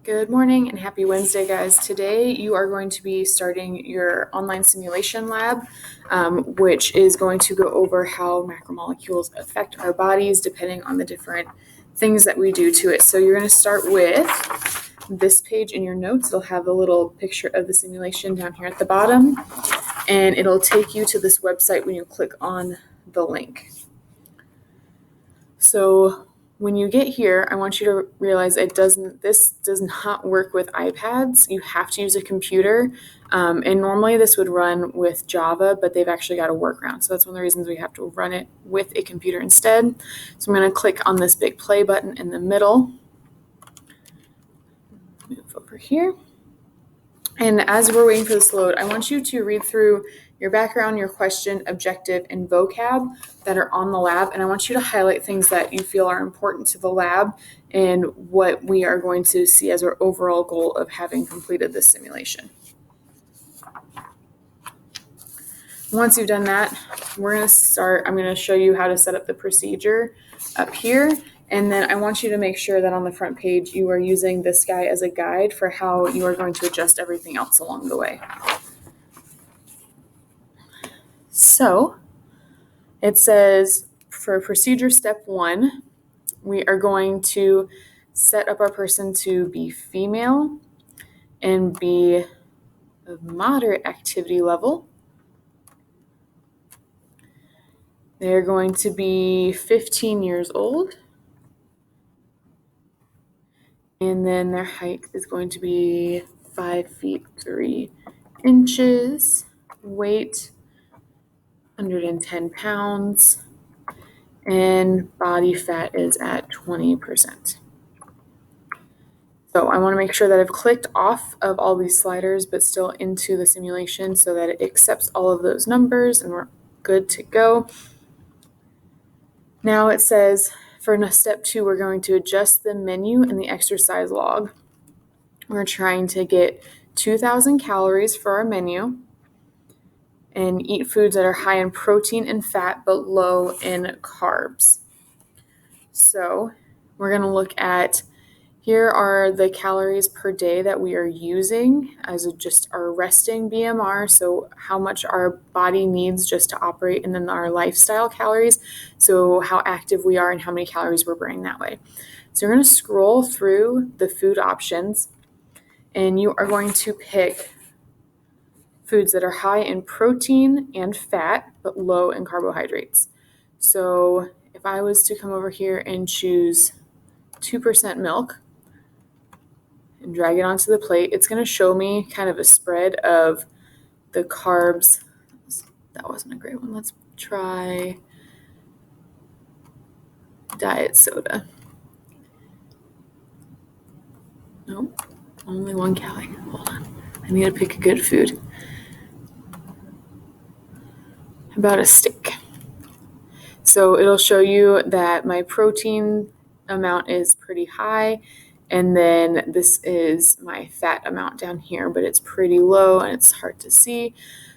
Good morning and happy Wednesday, guys. Today you are going to be starting your online simulation lab, which is going to go over how macromolecules affect our bodies depending on the different things that we do to it. So you're going to start with this page in your notes. It'll have a little picture of the simulation down here at the bottom, and it'll take you to this website when you click on the link. So when you get here, I want you to realize this does not work with iPads. You have to use a computer. And normally this would run with Java, but they've actually got a workaround. So that's one of the reasons we have to run it with a computer instead. So I'm going to click on this big play button in the middle. Move over here. And as we're waiting for this to load, I want you to read through your background, your question, objective, and vocab that are on the lab. And I want you to highlight things that you feel are important to the lab and what we are going to see as our overall goal of having completed this simulation. Once you've done that, we're going to start. I'm going to show you how to set up the procedure up here. And then I want you to make sure that on the front page, you are using this guy as a guide for how you are going to adjust everything else along the way. So it says for procedure step 1, we are going to set up our person to be female and be of moderate activity level. They're going to be 15 years old. And then their height is going to be 5 feet 3 inches. Weight, 110 pounds. And body fat is at 20%. So I want to make sure that I've clicked off of all these sliders, but still into the simulation so that it accepts all of those numbers and we're good to go. Now it says for step 2, we're going to adjust the menu and the exercise log. We're trying to get 2,000 calories for our menu and eat foods that are high in protein and fat but low in carbs. So we're going to look at, here are the calories per day that we are using as just our resting BMR, so how much our body needs just to operate, and then our lifestyle calories, so how active we are and how many calories we're burning that way. So you're going to scroll through the food options, and you are going to pick foods that are high in protein and fat, but low in carbohydrates. So if I was to come over here and choose 2% milk and drag it onto the plate, it's going to show me kind of a spread of the carbs. That wasn't a great one. Let's try diet soda. Nope, only 1 calorie. Hold on. I need to pick a good food. How about a steak? So it'll show you that my protein amount is pretty high, and then this is my fat amount down here, but it's pretty low and it's hard to see.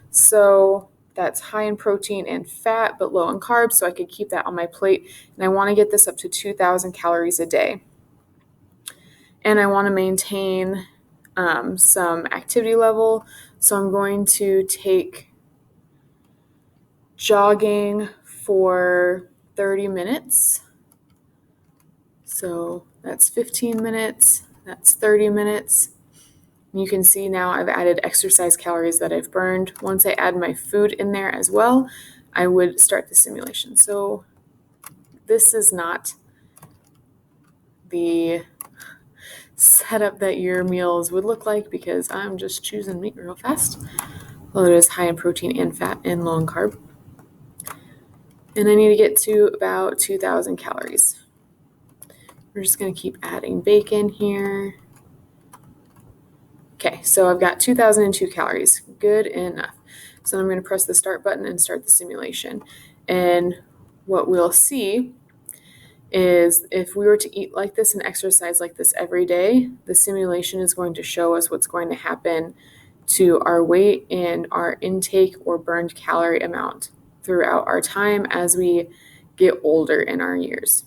So that's high in protein and fat, but low in carbs, so I could keep that on my plate. And I want to get this up to 2,000 calories a day. And I want to maintain some activity level, so I'm going to take jogging for 30 minutes. So that's 15 minutes, that's 30 minutes. You can see now I've added exercise calories that I've burned. Once I add my food in there as well, I would start the simulation. So this is not the setup that your meals would look like because I'm just choosing meat real fast. Well, it is high in protein and fat and low in carb. And I need to get to about 2,000 calories. We're just going to keep adding bacon here. Okay, so I've got 2,002 calories. Good enough. So I'm going to press the start button and start the simulation. And what we'll see is if we were to eat like this and exercise like this every day, the simulation is going to show us what's going to happen to our weight and our intake or burned calorie amount throughout our time as we get older in our years.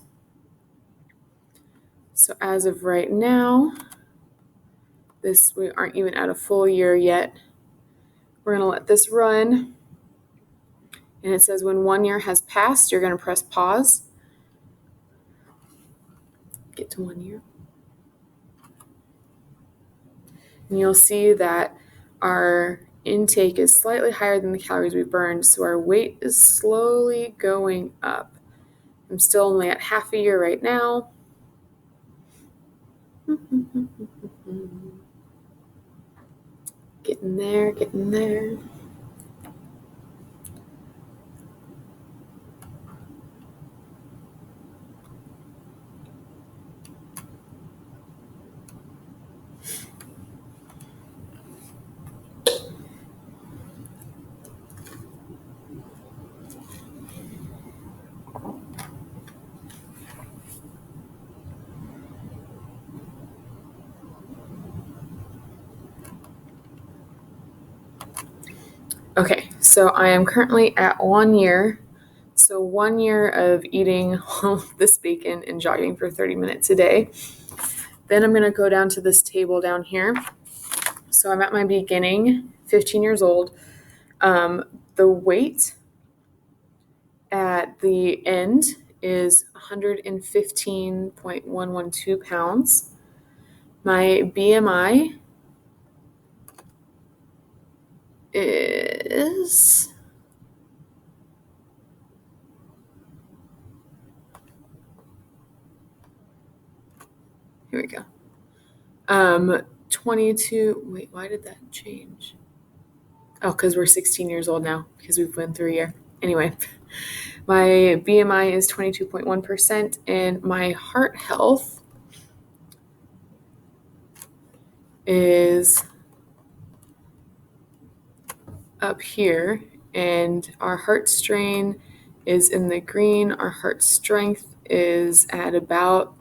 So as of right now, We aren't even at a full year yet. We're going to let this run. And it says when 1 year has passed, you're going to press pause. Get to 1 year. And you'll see that our intake is slightly higher than the calories we burned, so our weight is slowly going up. I'm still only at half a year right now. Getting there, getting there. Okay, so I am currently at 1 year. So 1 year of eating all this bacon and jogging for 30 minutes a day. Then I'm going to go down to this table down here. So I'm at my beginning, 15 years old. The weight at the end is 115.112 pounds. My BMI is here we go. 22. Wait, why did that change? Oh, because we're 16 years old now, because we've been through a year. Anyway, my BMI is 22.1%, and my heart health is up here, and our heart strain is in the green. Our heart strength is at about,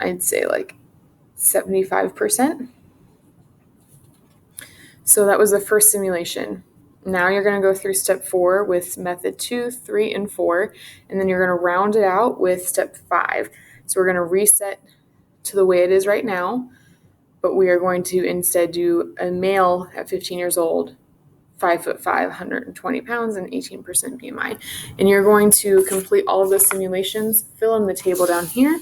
I'd say, like 75%. So that was the first simulation. Now you're going to go through step 4 with method 2, 3, and 4, and then you're going to round it out with step 5. So we're going to reset to the way it is right now, but we are going to instead do a male at 15 years old, 5'5", 120 pounds, and 18% BMI. And you're going to complete all of those simulations, fill in the table down here.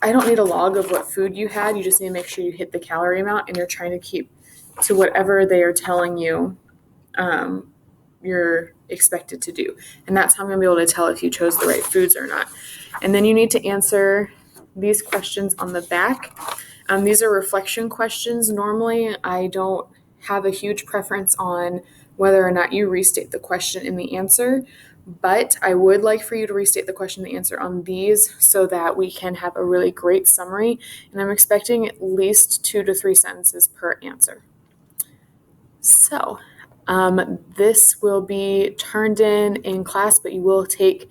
I don't need a log of what food you had. You just need to make sure you hit the calorie amount, and you're trying to keep to whatever they are telling you you're expected to do. And that's how I'm going to be able to tell if you chose the right foods or not. And then you need to answer these questions on the back. These are reflection questions. Normally, I don't have a huge preference on whether or not you restate the question in the answer, but I would like for you to restate the question and the answer on these so that we can have a really great summary. And I'm expecting at least 2 to 3 sentences per answer. So this will be turned in class, but you will take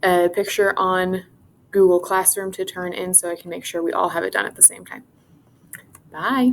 a picture on Google Classroom to turn in so I can make sure we all have it done at the same time. Bye.